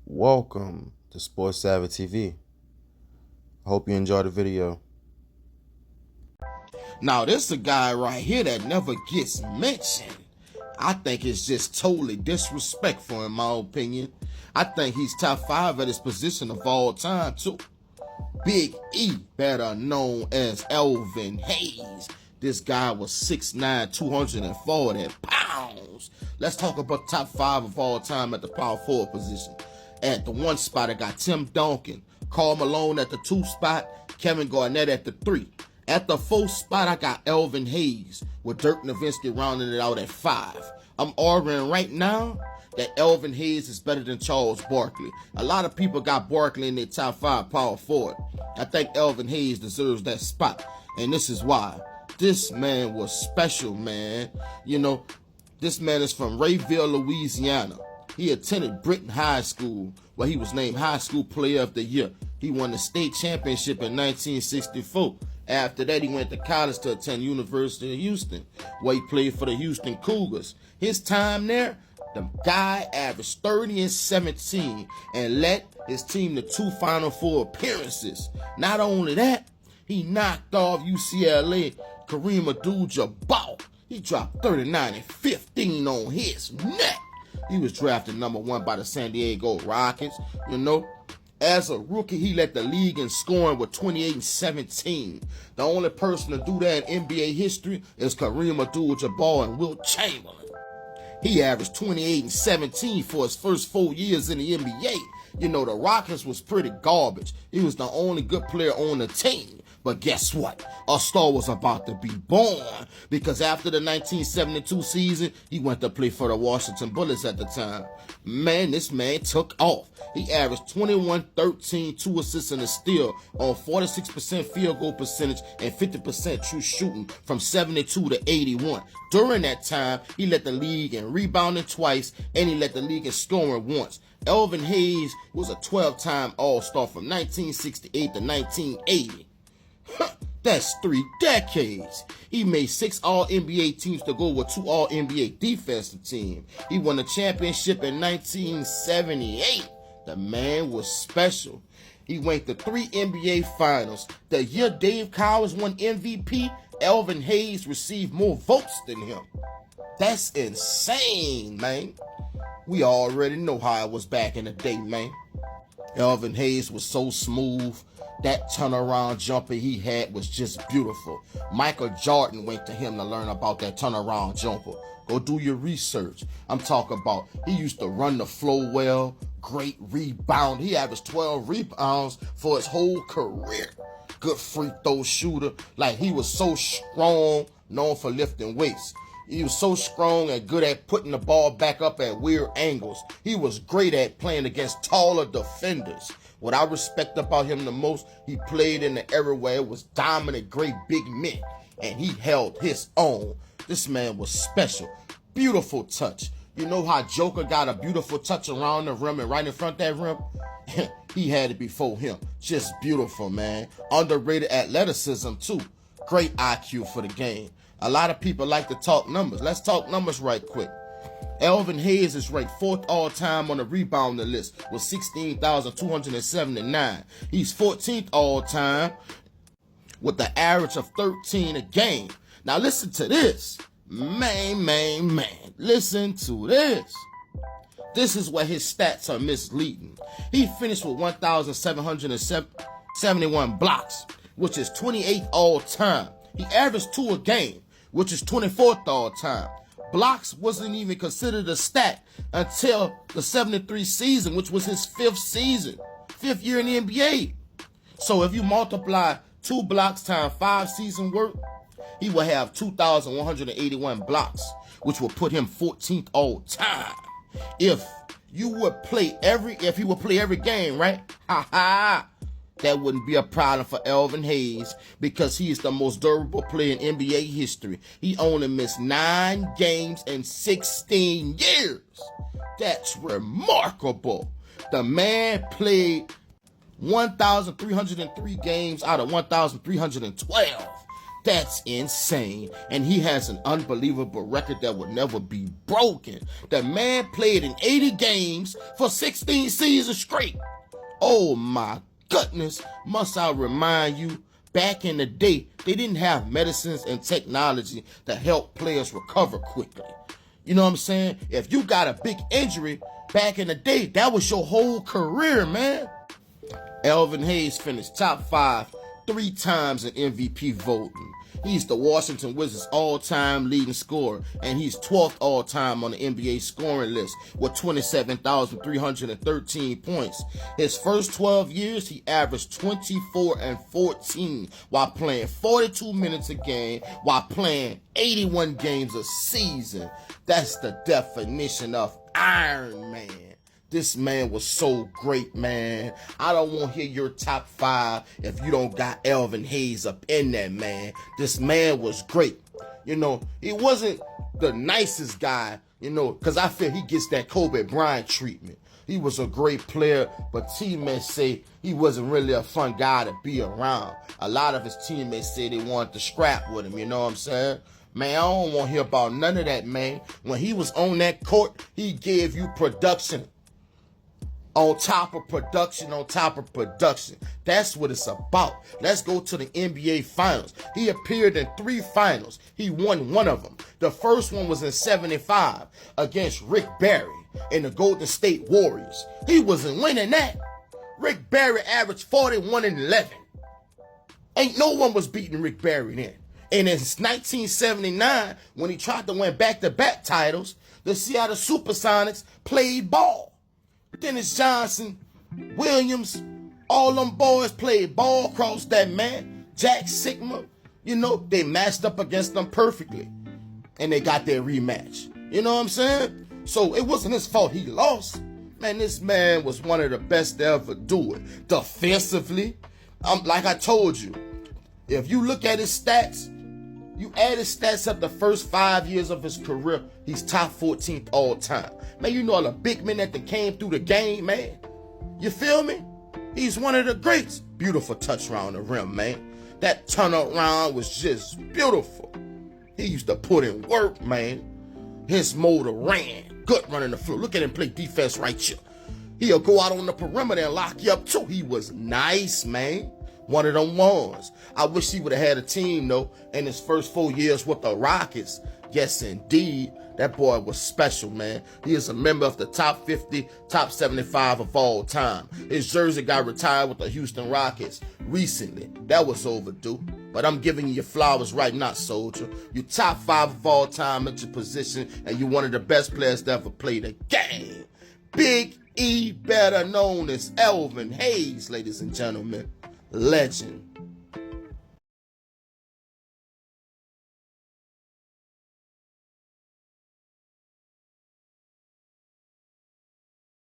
Welcome to Sports Savvy TV. I hope you enjoy the video. Now, this a guy right here that never gets mentioned. I think it's just totally disrespectful in my opinion. I think he's top 5 at his position of all time too. Big E, better known as Elvin Hayes. This guy was 6'9", 240 pounds. Let's talk about top 5 of all time at the power forward position. At the 1 spot, I got Tim Duncan, Karl Malone at the 2 spot, Kevin Garnett at the 3. At the 4th spot, I got Elvin Hayes, with Dirk Nowitzki rounding it out at 5. I'm arguing right now that Elvin Hayes is better than Charles Barkley. A lot of people got Barkley in their top 5 power forward. I think Elvin Hayes deserves that spot, and this is why. This man was special, man. You know, this man is from Rayville, Louisiana. He attended Britton High School, where he was named High School Player of the Year. He won the state championship in 1964. After that, he went to college to attend University of Houston, where he played for the Houston Cougars. His time there, the guy averaged 30 and 17 and led his team to 2 Final Four appearances. Not only that, he knocked off UCLA Kareem Abdul-Jabbar. He dropped 39 and 15 on his neck. He was drafted number 1 by the San Diego Rockets, you know. As a rookie, he led the league in scoring with 28 and 17. The only person to do that in NBA history is Kareem Abdul-Jabbar and Wilt Chamberlain. He averaged 28 and 17 for his first 4 years in the NBA. You know, the Rockets was pretty garbage. He was the only good player on the team. But guess what? A star was about to be born, because after the 1972 season, he went to play for the Washington Bullets at the time. Man, this man took off. He averaged 21, 13, 2 assists and a steal on 46% field goal percentage and 50% true shooting from 72 to 81. During that time, he led the league in rebounding twice, and he led the league in scoring once. Elvin Hayes was a 12-time All-Star from 1968 to 1980. That's 3 decades. He made 6 All-NBA teams to go with 2 All-NBA defensive teams. He won a championship in 1978. The man was special. He went to 3 NBA finals. The year Dave Cowers won MVP, Elvin Hayes received more votes than him. That's insane, man. We already know how it was back in the day, man. Elvin Hayes was so smooth. That turnaround jumper he had was just beautiful. Michael Jordan went to him to learn about that turnaround jumper. Go do your research. I'm talking about he used to run the floor well, great rebound. He averaged 12 rebounds for his whole career. Good free throw shooter. Like, he was so strong, known for lifting weights. He was so strong and good at putting the ball back up at weird angles. He was great at playing against taller defenders. What I respect about him the most, he played in the era where it was dominant, great big men, and he held his own. This man was special. Beautiful touch. You know how Joker got a beautiful touch around the rim and right in front of that rim? He had it before him. Just beautiful, man. Underrated athleticism, too. Great IQ for the game. A lot of people like to talk numbers. Let's talk numbers right quick. Elvin Hayes is ranked 4th all-time on the rebounding list with 16,279. He's 14th all-time with the average of 13 a game. Now listen to this. Man. Listen to this. This is where his stats are misleading. He finished with 1,771 blocks, which is 28th all-time. He averaged 2 a game, which is 24th all-time. Blocks wasn't even considered a stat until the 73 season, which was his 5th season, 5th year in the NBA. So if you multiply 2 blocks times 5 season work, he will have 2,181 blocks, which will put him 14th all time. If he would play every game, right? That wouldn't be a problem for Elvin Hayes, because he is the most durable player in NBA history. He only missed 9 games in 16 years. That's remarkable. The man played 1,303 games out of 1,312. That's insane. And he has an unbelievable record that will never be broken. The man played in 80 games for 16 seasons straight. Oh my goodness. Must I remind you, back in the day, they didn't have medicines and technology to help players recover quickly. You know what I'm saying? If you got a big injury back in the day, that was your whole career, man. Elvin Hayes finished top 5 3 times in MVP voting. He's the Washington Wizards all-time leading scorer, and he's 12th all-time on the NBA scoring list with 27,313 points. His first 12 years, he averaged 24 and 14 while playing 42 minutes a game, while playing 81 games a season. That's the definition of Iron Man. This man was so great, man. I don't want to hear your top 5 if you don't got Elvin Hayes up in there, man. This man was great. You know, he wasn't the nicest guy, you know, because I feel he gets that Kobe Bryant treatment. He was a great player, but teammates say he wasn't really a fun guy to be around. A lot of his teammates say they wanted to scrap with him, you know what I'm saying? Man, I don't want to hear about none of that, man. When he was on that court, he gave you production. On top of production, on top of production. That's what it's about. Let's go to the NBA Finals. He appeared in 3 finals. He won one of them. The first one was in 75 against Rick Barry in the Golden State Warriors. He wasn't winning that. Rick Barry averaged 41 and 11. Ain't no one was beating Rick Barry then. And in 1979, when he tried to win back-to-back titles, the Seattle Supersonics played ball. Dennis Johnson, Williams, all them boys played ball across that man. Jack Sigma, you know, they matched up against them perfectly. And they got their rematch. You know what I'm saying? So it wasn't his fault he lost. Man, this man was one of the best to ever do it. Defensively, like I told you, if you look at his stats, you add his stats up the first 5 years of his career, he's top 14th all time. Man, you know all the big men that came through the game, man. You feel me? He's one of the greats. Beautiful touch around the rim, man. That turnaround was just beautiful. He used to put in work, man. His motor ran. Good running the floor. Look at him play defense right here. He'll go out on the perimeter and lock you up too. He was nice, man. One of them ones. I wish he would have had a team, though, in his first 4 years with the Rockets. Yes, indeed. That boy was special, man. He is a member of the top 50, top 75 of all time. His jersey got retired with the Houston Rockets recently. That was overdue. But I'm giving you your flowers right now, soldier. You top 5 of all time at your position, and you're one of the best players to ever play the game. Big E, better known as Elvin Hayes, ladies and gentlemen. Legend.